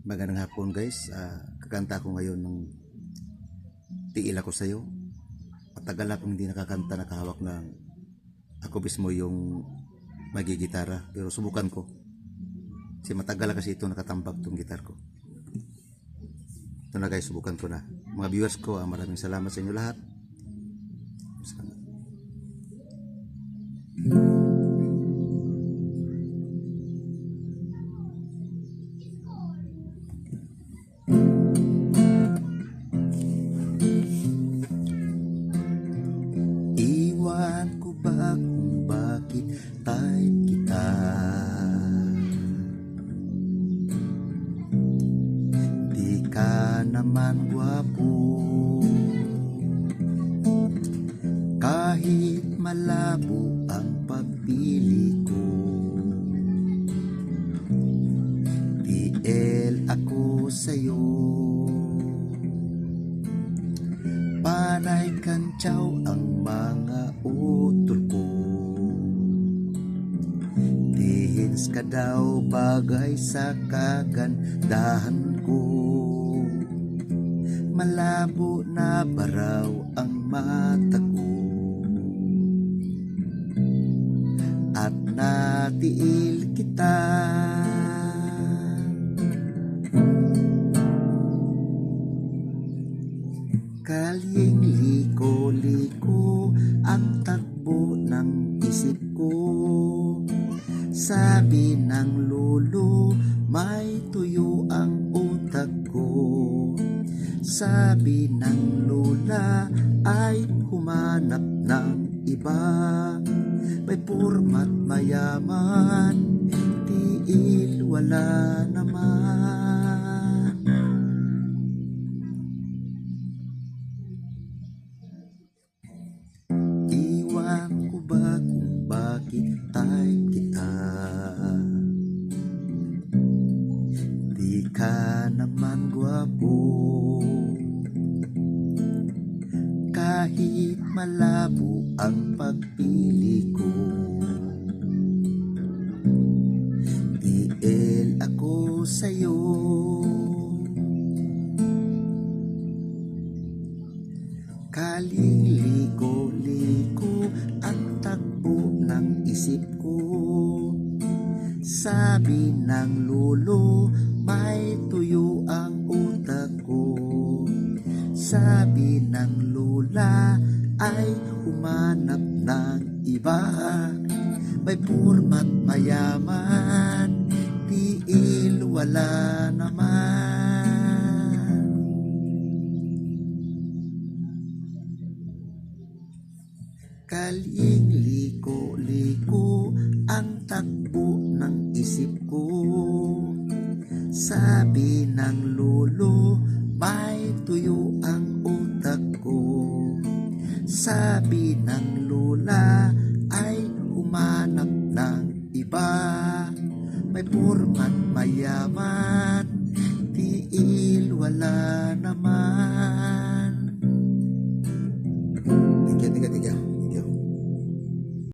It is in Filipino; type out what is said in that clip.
Magandang hapon guys. Kakanta ko ngayon ng Tiil Ako Sa'yo. Matagal akong hindi nakakanta, nakahawak ng ako mismo yung magigitara. Pero subukan ko. Kasi matagal kasi ito nakatambak itong gitar ko. Ito na guys, subukan ko na. Mga viewers ko, maraming salamat sa inyo lahat. Salamat. Iwan ko ba kung bakit type kita? Di ka naman gwapo, kahit malabo ang pagpili ko. TL ako sa'yo, panay kantsaw ang mga utol ko. Dihins ka daw bagay sa kagandahan ko. Malabo na baraw ang mata ko, at natiil kita. Kalyeng liko-liko ang takbo ng isip ko. Sabi ng lolo, may tuyo ang utak ko. Sabi ng lola, ay humanap ng iba. May porma't mayaman, tiil wala naman. Iwan ko ba kung bakit type kita? Di ka naman gwapo, kahit malabo ang pagpili ko. TL ako sa'yo, kaling liko-liko ang takbo ng isip ko. Sabi ng lolo, may tuyo ang utak ko. Sabi ng lola, ay humanap ng iba. May porma't mayaman, tiil wala naman. Kalyeng liko-liko ang takbo ng isip ko. Sabi ng lolo, may tuyo ang utak ko. Sabi ng lola, ay humanap ng iba. May porma't mayaman,